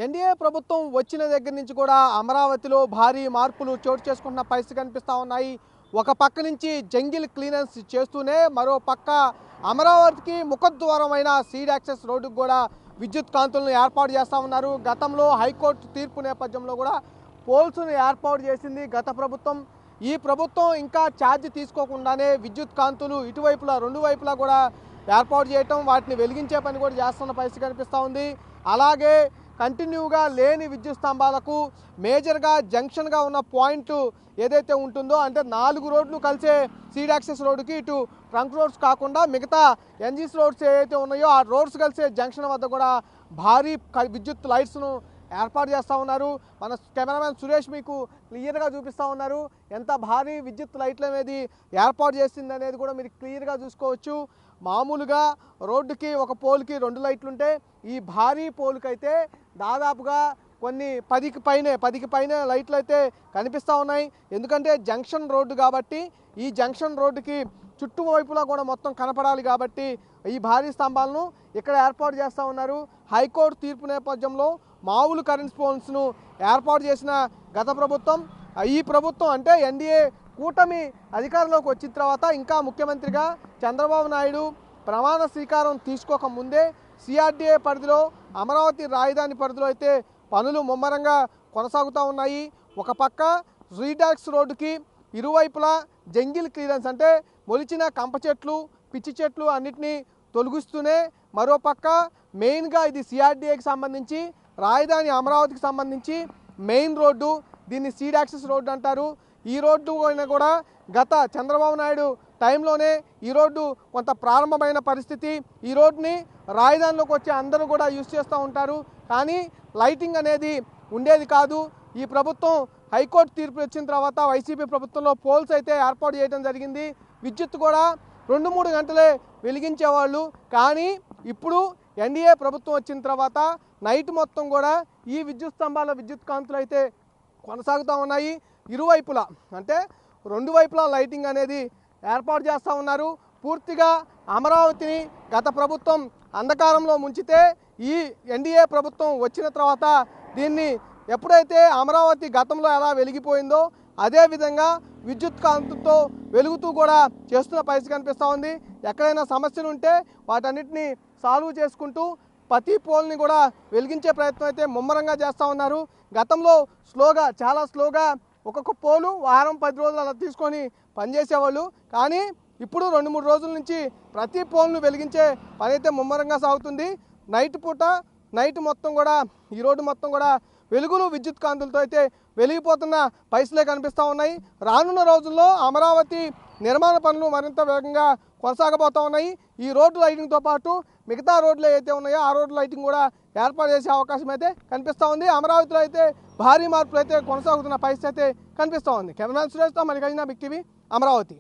NDA ప్రభుత్వం వచ్చిన దగ్గర నుంచి కూడా అమరావతిలో భారీ మార్పులు చోటు చేసుకుంటున్న పరిస్థితి కనిపిస్తూ ఉన్నాయి. ఒక పక్క నుంచి జంగిల్ క్లీనెన్స్ చేస్తూనే మరో పక్క అమరావతికి ముఖద్వారమైన సీడ్ యాక్సెస్ రోడ్డుకు కూడా విద్యుత్ కాంతులను ఏర్పాటు చేస్తూ ఉన్నారు. గతంలో హైకోర్టు తీర్పు నేపథ్యంలో కూడా పోల్స్ను ఏర్పాటు చేసింది గత ప్రభుత్వం. ఈ ప్రభుత్వం ఇంకా ఛార్జ్ తీసుకోకుండానే విద్యుత్ కాంతులు ఇటువైపులా రెండు వైపులా కూడా ఏర్పాటు చేయటం, వాటిని వెలిగించే పని కూడా చేస్తున్న పరిస్థితి కనిపిస్తూ ఉంది. అలాగే కంటిన్యూగా లేని విద్యుత్ స్తంభాలకు మేజర్గా జంక్షన్గా ఉన్న పాయింట్ ఏదైతే ఉంటుందో, అంటే 4 రోడ్లు కలిసే సీడ్ యాక్సెస్ రోడ్డుకి ఇటు ట్రంక్ రోడ్స్ కాకుండా మిగతా ఎన్జీసీ రోడ్స్ ఏవైతే ఉన్నాయో ఆ రోడ్స్ కలిసే జంక్షన్ వద్ద కూడా భారీ విద్యుత్ లైట్స్ను ఏర్పాటు చేస్తూ ఉన్నారు. మన కెమెరామెన్ సురేష్ మీకు క్లియర్గా చూపిస్తూ ఉన్నారు. ఎంత భారీ విద్యుత్ లైట్ల అనేది ఏర్పాటు చేసింది అనేది కూడా మీరు క్లియర్గా చూసుకోవచ్చు. మామూలుగా రోడ్డుకి ఒక పోల్కి 2 లైట్లు ఉంటే ఈ భారీ పోల్కైతే దాదాపుగా కొన్ని 10కి పైన లైట్లు అయితే కనిపిస్తూ ఉన్నాయి. ఎందుకంటే జంక్షన్ రోడ్డు కాబట్టి ఈ జంక్షన్ రోడ్డుకి చుట్టువైపులా కూడా మొత్తం కనపడాలి కాబట్టి ఈ భారీ స్తంభాలను ఇక్కడ ఏర్పాటు చేస్తూ ఉన్నారు. హైకోర్టు తీర్పు నేపథ్యంలో మామూలు కరెంట్ పోల్స్ను ఏర్పాటు చేసిన గత ప్రభుత్వం, ఈ ప్రభుత్వం అంటే ఎన్డీఏ కూటమి అధికారంలోకి వచ్చిన తర్వాత ఇంకా ముఖ్యమంత్రిగా చంద్రబాబు నాయుడు ప్రమాణ స్వీకారం తీసుకోక ముందే సిఆర్డీఏ పరిధిలో అమరావతి రాజధాని పరిధిలో అయితే పనులు ముమ్మరంగా కొనసాగుతూ ఉన్నాయి. ఒక పక్క రీడాక్స్ రోడ్డుకి ఇరువైపులా జంగిల్ క్లియరెన్స్ అంటే మొలిచిన కంప చెట్లు, పిచ్చి చెట్లు అన్నిటినీ తొలగిస్తూనే మరోపక్క మెయిన్గా ఇది సిఆర్డీఏకి సంబంధించి రాజధాని అమరావతికి సంబంధించి మెయిన్ రోడ్డు, దీన్ని సీడ్ యాక్సెస్ రోడ్డు అంటారు. ఈ రోడ్డు కూడా గత చంద్రబాబు నాయుడు టైంలోనే ఈ రోడ్డు కొంత ప్రారంభమైన పరిస్థితి. ఈ రోడ్డుని రాజధానిలోకి వచ్చే అందరూ కూడా యూజ్ చేస్తూ ఉంటారు, కానీ లైటింగ్ అనేది ఉండేది కాదు. ఈ ప్రభుత్వం హైకోర్టు తీర్పు వచ్చిన తర్వాత వైసీపీ ప్రభుత్వంలో పోల్స్ అయితే ఏర్పాటు చేయడం జరిగింది. విద్యుత్ కూడా 2-3 గంటలే వెలిగించేవాళ్ళు, కానీ ఇప్పుడు ఎన్డీఏ ప్రభుత్వం వచ్చిన తర్వాత నైట్ మొత్తం కూడా ఈ విద్యుత్ స్తంభాల విద్యుత్ కాంతులు అయితే కొనసాగుతూ ఉన్నాయి. ఇరువైపులా అంటే 2 వైపులా లైటింగ్ అనేది ఏర్పాటు చేస్తూ ఉన్నారు. పూర్తిగా అమరావతిని గత ప్రభుత్వం అంధకారంలో ముంచితే ఈ ఎన్డీఏ ప్రభుత్వం వచ్చిన తర్వాత దీన్ని ఎప్పుడైతే అమరావతి గతంలో ఎలా వెలిగిపోయిందో అదేవిధంగా విద్యుత్ కాంతులతో వెలుగుతూ కూడా చేస్తున్న పరిస్థితి కనిపిస్తూ ఉంది. ఎక్కడైనా సమస్యలు ఉంటే వాటన్నిటిని సాల్వ్ చేసుకుంటూ ప్రతి పోల్ని కూడా వెలిగించే ప్రయత్నం అయితే ముమ్మరంగా చేస్తూ ఉన్నారు. గతంలో చాలా స్లోగా ఒక్కొక్క పోలు వారం 10 రోజులు అలా తీసుకొని పనిచేసేవాళ్ళు, కానీ ఇప్పుడు 2-3 రోజుల నుంచి ప్రతి పోల్ను వెలిగించే పని అయితే ముమ్మరంగా సాగుతుంది. నైట్ మొత్తం కూడా ఈ రోడ్డు మొత్తం కూడా వెలుగులు విద్యుత్ కాంతులతో అయితే వెలిగిపోతున్న పరిస్థితులే కనిపిస్తూ ఉన్నాయి. రానున్న రోజుల్లో అమరావతి నిర్మాణ పనులు మరింత వేగంగా కొనసాగబోతూ ఉన్నాయి. ఈ రోడ్డు లైటింగ్తో పాటు మిగతా రోడ్లు ఏవైతే ఉన్నాయో ఆ రోడ్డు లైటింగ్ కూడా ఏర్పాటు చేసే అవకాశం అయితే కనిపిస్తూ ఉంది. అమరావతిలో అయితే భారీ మార్పులు అయితే కొనసాగుతున్న పరిస్థితి అయితే కనిపిస్తూ ఉంది. కెమెరామెన్ సురేష్తో మల్లికార్జున, బిగ్ టీవీ, అమరావతి.